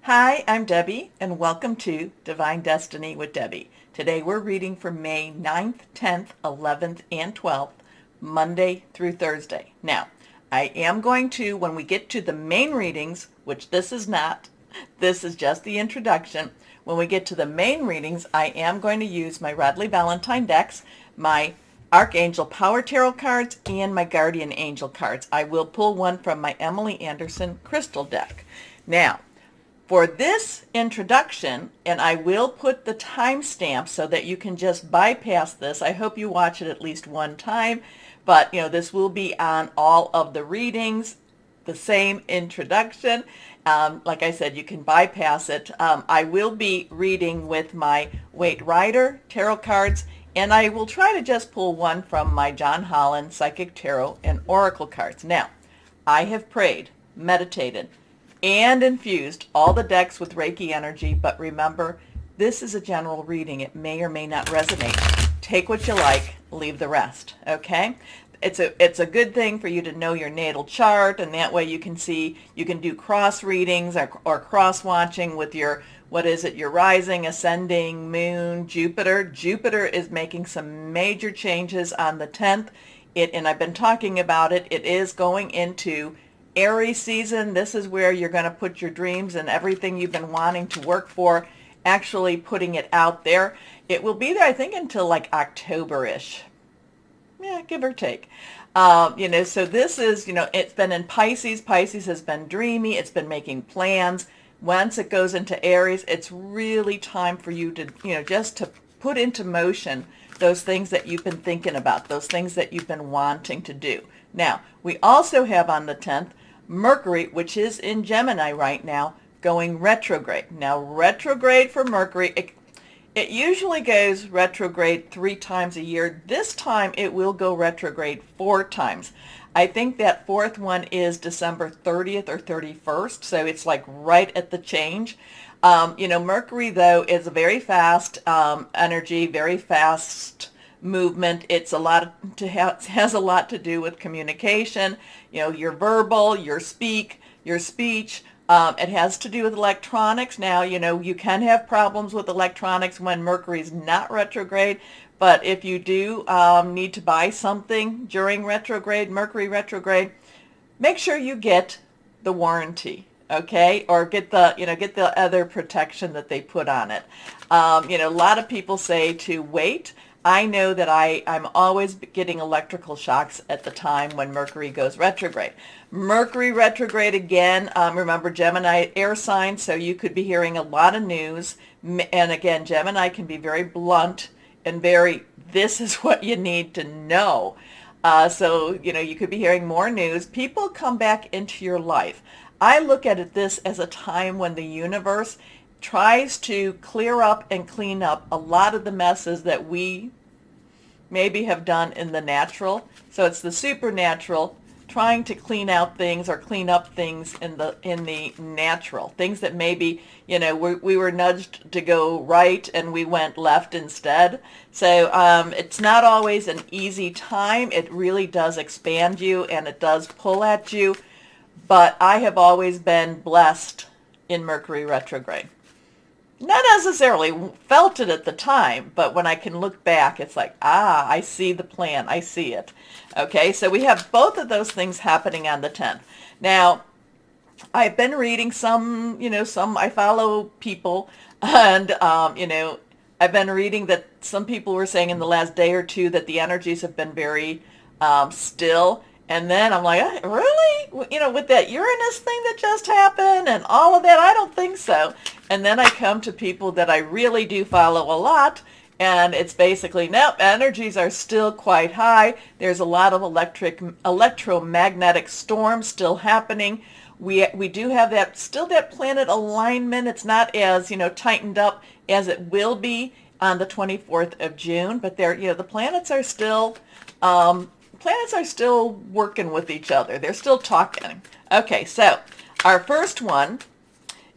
Hi, I'm Debbie, and welcome to Divine Destiny with Debbie. Today we're reading for May 9th, 10th, 11th, and 12th, Monday through Thursday. Now, I am going to, when we get to the main readings, which this is not, this is just the introduction. When we get to the main readings, I am going to use my Radley Valentine decks, my Archangel Power Tarot cards, and my Guardian Angel cards. I will pull one from my Emily Anderson Crystal deck. Now, for this introduction, and I will put the timestamp so that you can just bypass this. I hope you watch it at least one time, but this will be on all of the readings, the same introduction. Like I said, you can bypass it. I will be reading with my Waite Rider tarot cards, and I will try to just pull one from my John Holland Psychic Tarot and Oracle cards. Now, I have prayed, meditated, and infused all the decks with Reiki energy, but remember, this is a general reading. It may or may not resonate. Take what you like, leave the rest, okay? It's a good thing for you to know your natal chart, and that way you can see, you can do cross readings or cross watching with your, your rising, ascending, moon, Jupiter. Jupiter is making some major changes on the 10th, and I've been talking about it. It is going into Aries season. This is where you're going to put your dreams and everything you've been wanting to work for, actually putting it out there. It will be there, I think, until like October-ish. Yeah, give or take. So this is, it's been in Pisces. Pisces has been dreamy. It's been making plans. Once it goes into Aries, it's really time for you to, just to put into motion those things that you've been thinking about, those things that you've been wanting to do. Now, we also have on the 10th, Mercury, which is in Gemini right now, going retrograde. Now, retrograde for Mercury, it usually goes retrograde 3 times a year. This time, it will go retrograde 4 times. I think that 4th one is December 30th or 31st, so it's like right at the change. Mercury, though, is a very fast energy, very fast movement. It's a lot has a lot to do with communication, your verbal, your speech. It has to do with electronics. Now, you can have problems with electronics when Mercury's not retrograde, but if you do need to buy something during retrograde, Mercury retrograde, make sure you get the warranty, okay? Or get the other protection that they put on it. A lot of people say to wait. I know that I'm always getting electrical shocks at the time when Mercury goes retrograde. Mercury retrograde again, remember Gemini air sign, so you could be hearing a lot of news. And again, Gemini can be very blunt and this is what you need to know. So, you could be hearing more news. People come back into your life. I look at this as a time when the universe tries to clear up and clean up a lot of the messes that we maybe have done in the natural. So it's the supernatural trying to clean out things or clean up things in the natural. Things that maybe, we were nudged to go right and we went left instead. So it's not always an easy time. It really does expand you and it does pull at you. But I have always been blessed in Mercury retrograde. Not necessarily felt it at the time, but when I can look back, it's like, I see the plan. I see it. Okay, so we have both of those things happening on the 10th. Now, I've been reading I follow people, and, I've been reading that some people were saying in the last day or two that the energies have been very still. And then I'm like, really? With that Uranus thing that just happened and all of that, I don't think so. And then I come to people that I really do follow a lot, and it's basically, nope, energies are still quite high. There's a lot of electromagnetic storms still happening. We do have that planet alignment. It's not as, tightened up as it will be on the 24th of June, but the planets are still working with each other. They're still talking. Okay, so our first one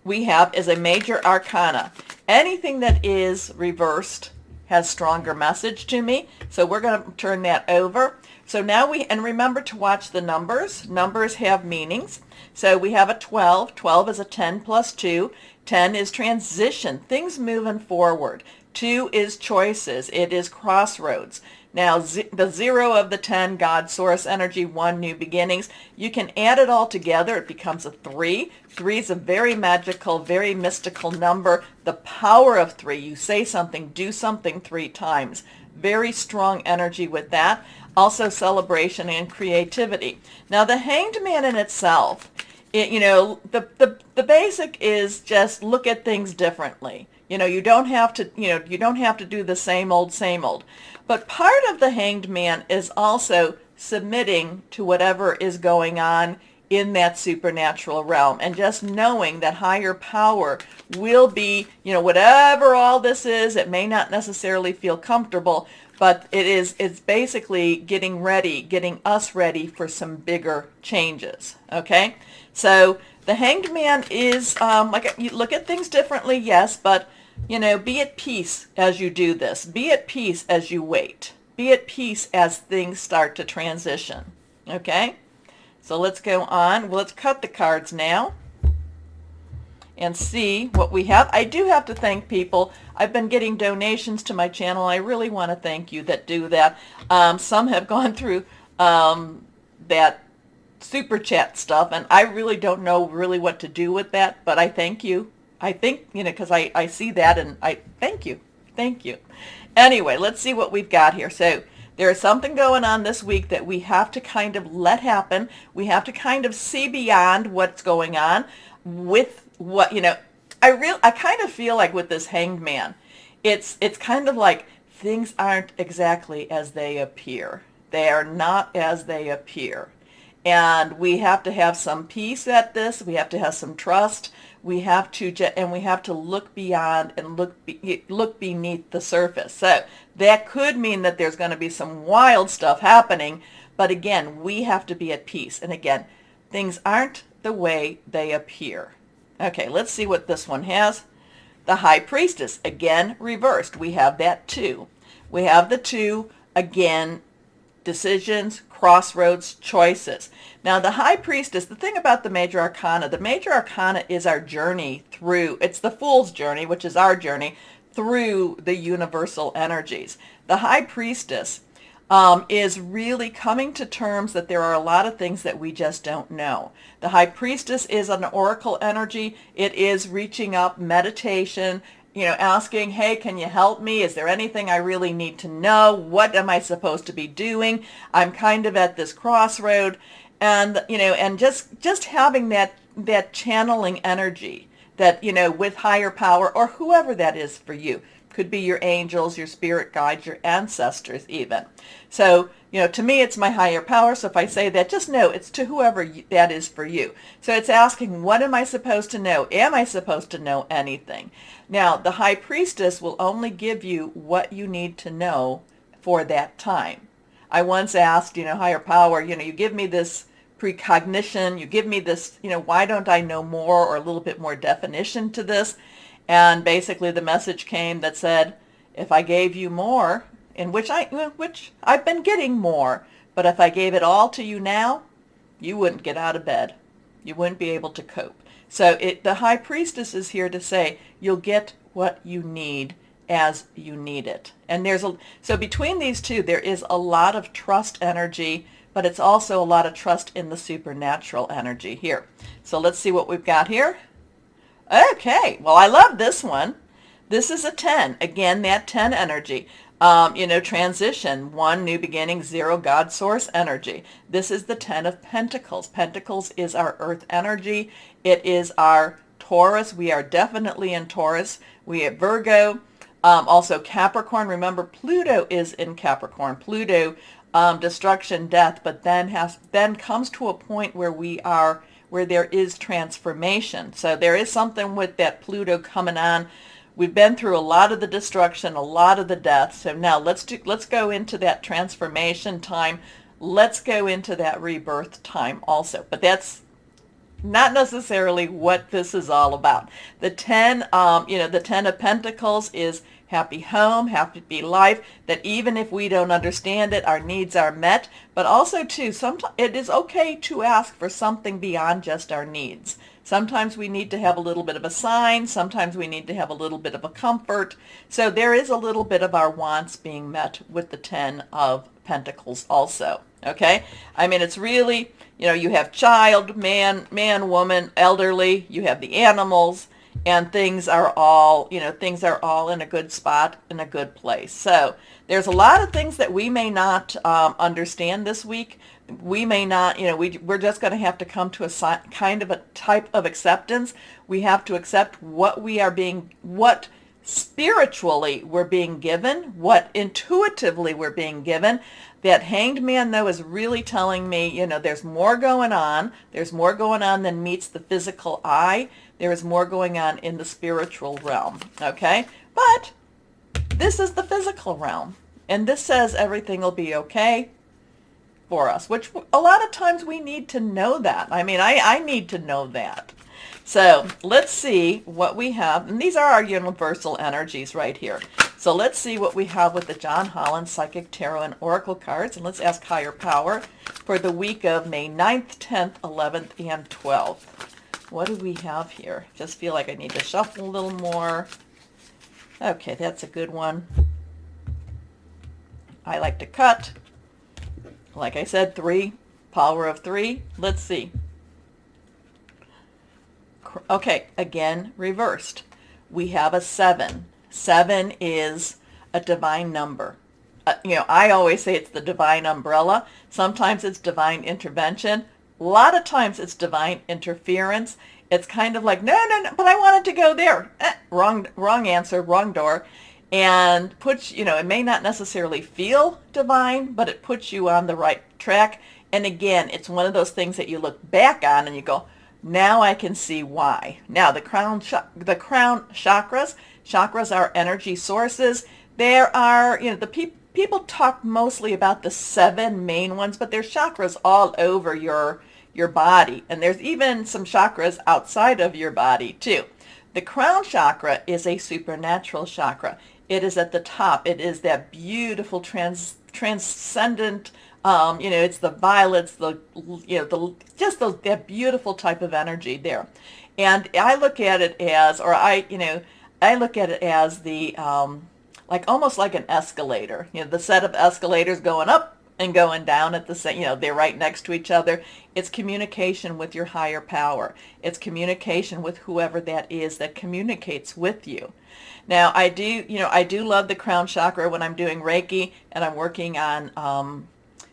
we have is a major arcana. Anything that is reversed has stronger message to me, so we're going to turn that over. So now and remember to watch the numbers. Numbers have meanings. So we have a 12. 12 is a 10 plus 2. 10 is transition, things moving forward. 2 is choices. It is crossroads. Now, the 0 of the 10, God, source, energy, 1, new beginnings. You can add it all together. It becomes a 3. 3 is a very magical, very mystical number. The power of 3. You say something, do something 3 times. Very strong energy with that. Also celebration and creativity. Now, the Hanged Man in itself, the basic is just look at things differently. You don't have to, you don't have to do the same old, same old. But part of the Hanged Man is also submitting to whatever is going on in that supernatural realm, and just knowing that higher power will be, whatever all this is. It may not necessarily feel comfortable, but it's basically getting us ready for some bigger changes. Okay, so the Hanged Man is you look at things differently, yes, but be at peace as you do this. Be at peace as you wait. Be at peace as things start to transition. Okay? So let's go on. Well, let's cut the cards now and see what we have. I do have to thank people. I've been getting donations to my channel. I really want to thank you that do that. Some have gone through that super chat stuff, and I really don't know really what to do with that, but I thank you. I think, because I see that, and I thank you. Thank you. Anyway, let's see what we've got here. So there is something going on this week that we have to kind of let happen. We have to kind of see beyond what's going on with what, I kind of feel like with this Hanged Man, it's kind of like things aren't exactly as they appear. They are not as they appear. And we have to have some peace at this. We have to have some trust. We have to look beyond and look beneath the surface. So that could mean that there's going to be some wild stuff happening. But again, we have to be at peace. And again, things aren't the way they appear. Okay, let's see what this one has. The High Priestess, again, reversed. We have that 2. We have the 2, again, decisions, crossroads, choices. Now, the High Priestess, the thing about the Major Arcana is our journey through, it's the Fool's journey, which is our journey through the universal energies. The High Priestess is really coming to terms that there are a lot of things that we just don't know. The High Priestess is an oracle energy. It is reaching up, meditation, asking, hey, can you help me? Is there anything I really need to know? What am I supposed to be doing? I'm kind of at this crossroad. And, and just having that channeling energy that, with higher power, or whoever that is for you. Could be your angels, your spirit guides, your ancestors even. So, to me, it's my higher power. So if I say that, just know it's to whoever that is for you. So it's asking, what am I supposed to know? Am I supposed to know anything? Now, the High Priestess will only give you what you need to know for that time. I once asked, higher power, you give me this precognition, you give me this, why don't I know more, or a little bit more definition to this? And basically the message came that said, if I gave you more, in which I've been getting more, but if I gave it all to you now, you wouldn't get out of bed. You wouldn't be able to cope. So the High Priestess is here to say, you'll get what you need as you need it. And so between these two, there is a lot of trust energy, but it's also a lot of trust in the supernatural energy here. So let's see what we've got here. Okay, well, I love this one. This is a 10. Again, that 10 energy. Transition, 1, new beginning, 0, God source energy. This is the 10 of Pentacles. Pentacles is our earth energy. It is our Taurus. We are definitely in Taurus. We have Virgo, also Capricorn. Remember, Pluto is in Capricorn. Pluto, destruction, death, but then comes to a point where there is transformation. So there is something with that Pluto coming on. We've been through a lot of the destruction, a lot of the death. So now let's go into that transformation time. Let's go into that rebirth time also. But that's not necessarily what this is all about. The 10, the 10 of Pentacles is happy home, happy life, that even if we don't understand it, our needs are met. But also, too, sometimes it is okay to ask for something beyond just our needs. Sometimes we need to have a little bit of a sign. Sometimes we need to have a little bit of a comfort. So there is a little bit of our wants being met with the 10 of Pentacles also. Okay? I mean, it's really, you have child, man, woman, elderly, you have the animals, and things are all in a good spot, in a good place. So there's a lot of things that we may not understand this week. We may not, we're just going to have to come to a kind of a type of acceptance. We have to accept what spiritually we're being given, what intuitively we're being given. That Hanged Man, though, is really telling me, there's more going on. There's more going on than meets the physical eye. There is more going on in the spiritual realm, okay? But this is the physical realm, and this says everything will be okay for us, which a lot of times we need to know that. I mean, I need to know that. So let's see what we have. And these are our universal energies right here. So let's see what we have with the John Holland Psychic Tarot and Oracle cards. And let's ask Higher Power for the week of May 9th, 10th, 11th, and 12th. What do we have here? Just feel like I need to shuffle a little more. Okay, that's a good one. I like to cut. Like I said, 3, power of 3. Let's see. Okay, again, reversed. We have a 7. 7 is a divine number. I always say it's the divine umbrella. Sometimes it's divine intervention. A lot of times it's divine interference. It's kind of like, no, but I wanted to go there. Wrong answer, wrong door. And it may not necessarily feel divine, but it puts you on the right track. And again, it's one of those things that you look back on and you go, now I can see why. Now, the crown chakras are energy sources. There are, people talk mostly about the 7 main ones, but there's chakras all over your body. And there's even some chakras outside of your body, too. The crown chakra is a supernatural chakra. It is at the top. It is that beautiful transcendent, it's the violets, that beautiful type of energy there. And I look at it as, I look at it as the, almost like an escalator. The set of escalators going up and going down at the same, they're right next to each other. It's communication with your higher power. It's communication with whoever that is that communicates with you. Now, I do love the crown chakra when I'm doing Reiki and I'm working on,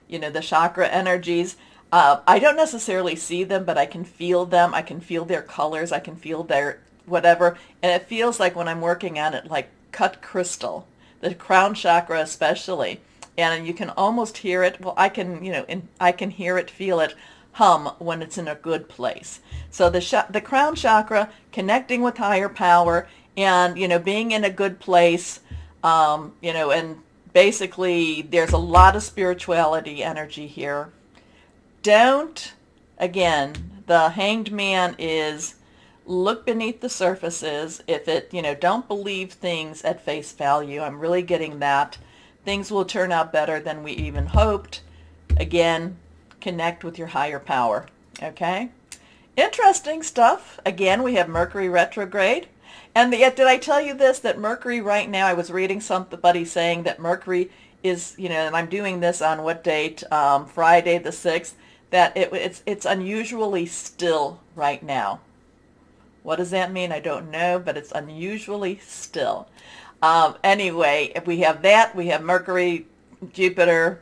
the chakra energies. I don't necessarily see them, but I can feel them. I can feel their colors. I can feel their whatever. And it feels like when I'm working on it, like cut crystal, the crown chakra especially. And you can almost hear it. Well, I can hear it, feel it hum when it's in a good place. So the crown chakra, connecting with higher power, and being in a good place, and basically there's a lot of spirituality energy here. Again, the Hanged Man is look beneath the surfaces. If it, don't believe things at face value. I'm really getting that. Things will turn out better than we even hoped. Again, connect with your higher power. Okay? Interesting stuff. Again, we have Mercury retrograde. And yet, did I tell you this, that Mercury right now, I was reading somebody saying that Mercury is, and I'm doing this on what date? Friday the 6th, that it's unusually still right now. What does that mean? I don't know, but it's unusually still. Anyway, if we have that, we have Mercury, Jupiter.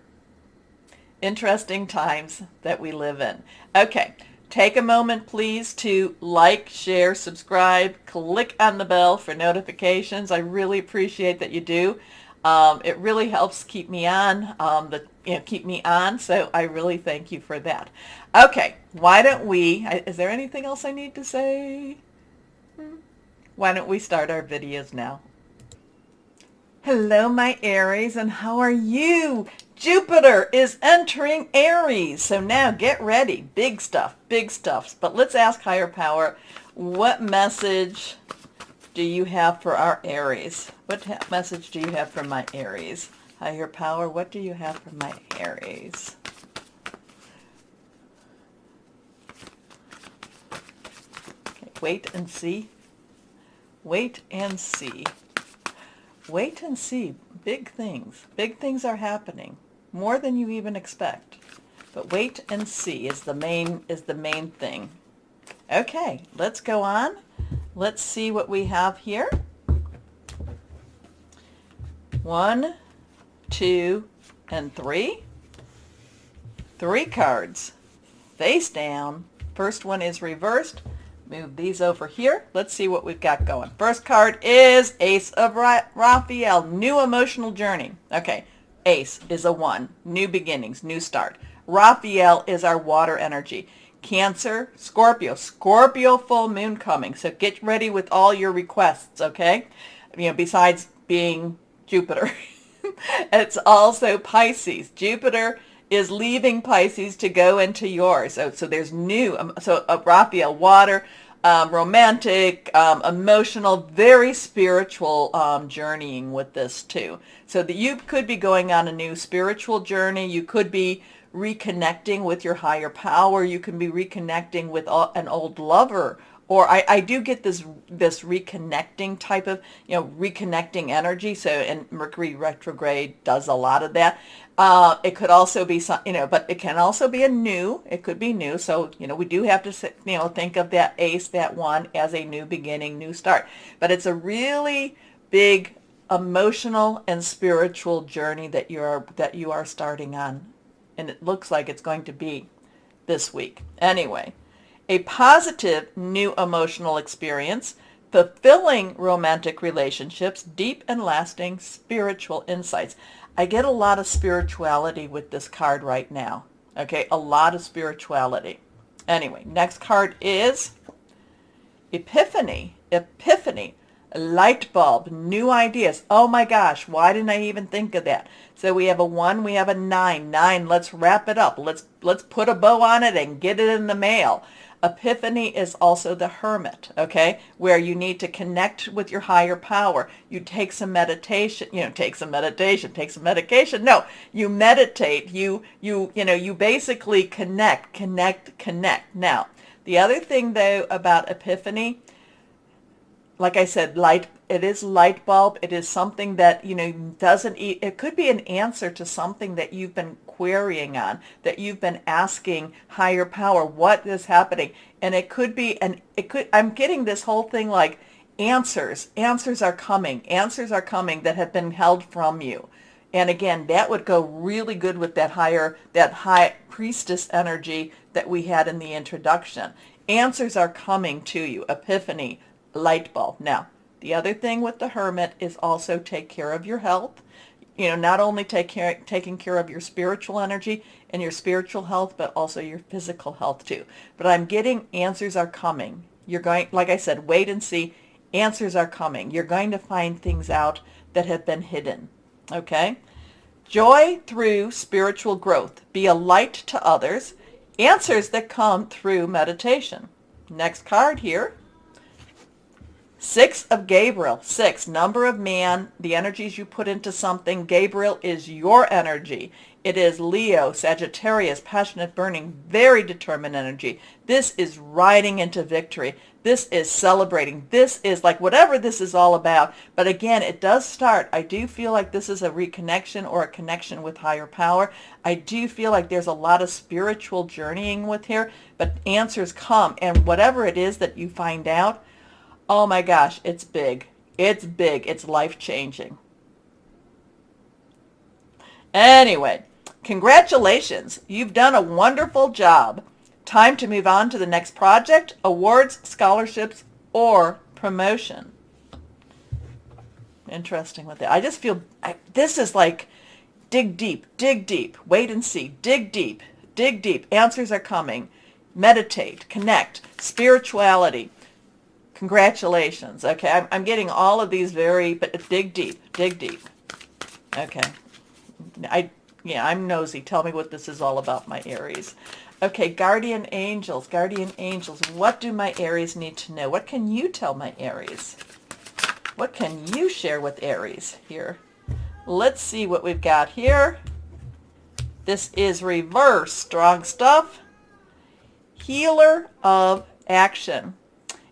Interesting times that we live in. Okay. Take a moment, please, to like, share, subscribe, click on the bell for notifications. I really appreciate that you do. It really helps keep me on, so I really thank you for that. Okay, why don't we, is there anything else I need to say? Why don't we start our videos now? Hello, my Aries, and how are you? Jupiter is entering Aries. So now get ready. Big stuff, big stuff. But let's ask higher power, what message do you have for our Aries? What message do you have for my Aries? Higher power, what do you have for my Aries? Okay, wait and see. Wait and see. Wait and see. Big things. Big things are happening. More than you even expect. But wait and see is the main thing. Okay, let's go on. Let's see what we have here. 1, 2, and 3. 3 cards. Face down. First one is reversed. Move these over here. Let's see what we've got going. First card is Ace of Raphael, new emotional journey. Okay, Ace is a 1, new beginnings, new start. Raphael is our water energy. Cancer, Scorpio full moon coming. So get ready with all your requests, okay? You know, besides being Jupiter. It's also Pisces. Jupiter is leaving Pisces to go into yours. So there's new, Raphael, water, romantic, emotional, very spiritual journeying with this too. So that you could be going on a new spiritual journey. You could be reconnecting with your higher power. You can be reconnecting with an old lover. Or I do get this reconnecting type of, reconnecting energy. So, and Mercury retrograde does a lot of that. It could also be some, but it can also be it could be new. So, we do have to, think of that Ace, that 1 as a new beginning, new start. But it's a really big emotional and spiritual journey that you are starting on. And it looks like it's going to be this week. Anyway. A positive new emotional experience, fulfilling romantic relationships, deep and lasting spiritual insights. I get a lot of spirituality with this card right now. Okay, a lot of spirituality. Anyway, next card is Epiphany. Epiphany. Light bulb, new ideas. Oh my gosh, why didn't I even think of that? So we have a 1, we have a 9. 9, let's wrap it up. Let's put a bow on it and get it in the mail. Epiphany is also the Hermit, okay, where you need to connect with your higher power. You take some meditation, take some medication. No, you meditate. You basically connect. Now, the other thing though about Epiphany, like I said, it is light bulb. It is something that, it could be an answer to something that you've been querying on, that you've been asking higher power, what is happening? And it could be, I'm getting this whole thing like answers are coming that have been held from you. And again, that would go really good with that high priestess energy that we had in the introduction. Answers are coming to you. Epiphany, light bulb. Now, the other thing with the Hermit is also take care of your health. Not only taking care of your spiritual energy and your spiritual health, but also your physical health too. But I'm getting answers are coming. You're going, like I said, wait and see. Answers are coming. You're going to find things out that have been hidden. Okay? Joy through spiritual growth. Be a light to others. Answers that come through meditation. Next card here. 6 of Gabriel. 6, number of man, the energies you put into something. Gabriel is your energy. It is Leo, Sagittarius, passionate, burning, very determined energy. This is riding into victory. This is celebrating. This is like whatever this is all about. But again, it does start. I do feel like this is a reconnection or a connection with higher power. I do feel like there's a lot of spiritual journeying with here, but answers come. And whatever it is that you find out, oh my gosh, it's big. It's big. It's life-changing. Anyway, congratulations. You've done a wonderful job. Time to move on to the next project, awards, scholarships, or promotion. Interesting with that. I just feel this is like dig deep, wait and see, dig deep. Answers are coming. Meditate, connect, spirituality. Congratulations. Okay, I'm getting all of these but dig deep. Okay. Yeah, I'm nosy. Tell me what this is all about, my Aries. Okay, guardian angels. Guardian angels. What do my Aries need to know? What can you tell my Aries? What can you share with Aries here? Let's see what we've got here. This is reverse. Strong stuff. Healer of action.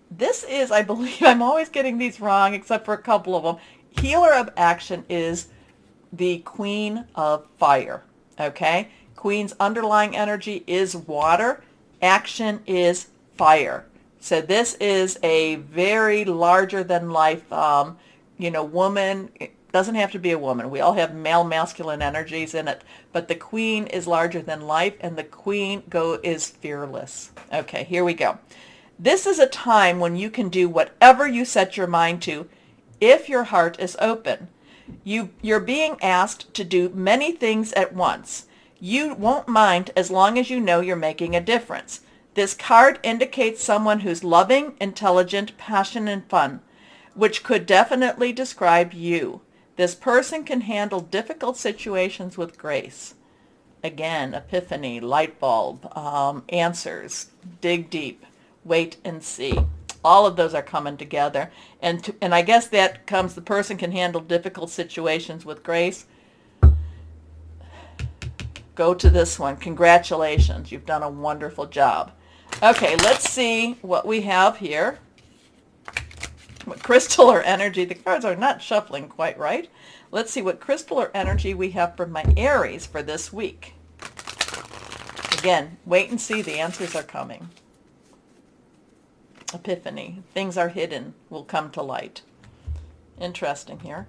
This is, I believe, I'm always getting these wrong except for a couple of them. Healer of action is the Queen of Fire. Okay? Queen's underlying energy is water. Action is fire. So this is a very larger than life, woman. It doesn't have to be a woman. We all have male masculine energies in it. But the queen is larger than life, and the queen is fearless. Okay, here we go. This is a time when you can do whatever you set your mind to if your heart is open. You're being asked to do many things at once. You won't mind as long as you know you're making a difference. This card indicates someone who's loving, intelligent, passionate, and fun, which could definitely describe you. This person can handle difficult situations with grace. Again, epiphany, light bulb, answers, dig deep, wait and see. All of those are coming together. And I guess that comes, the person can handle difficult situations with grace. Go to this one. Congratulations. You've done a wonderful job. Okay, let's see what we have here. What crystal or energy, the cards are not shuffling quite right. Let's see what crystal or energy we have for my Aries for this week. Again, wait and see, the answers are coming. Epiphany, things are hidden, will come to light. Interesting here.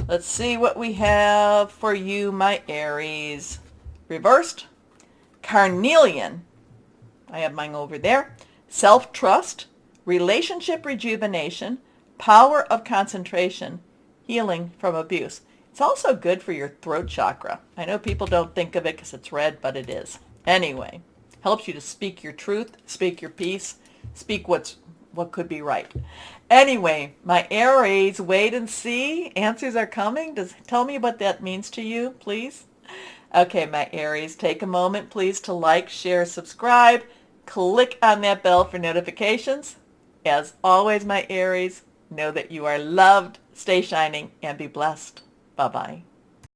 Let's see what we have for you, my Aries. Reversed, carnelian, I have mine over there, self-trust, relationship rejuvenation, power of concentration, healing from abuse. It's also good for your throat chakra. I know people don't think of it because it's red, but it is. Anyway, helps you to speak your truth, speak your peace, speak what could be right. Anyway, my Aries, wait and see. Answers are coming. Tell me what that means to you, please. Okay, my Aries, take a moment, please, to like, share, subscribe. Click on that bell for notifications. As always, my Aries, know that you are loved, stay shining, and be blessed. Bye-bye.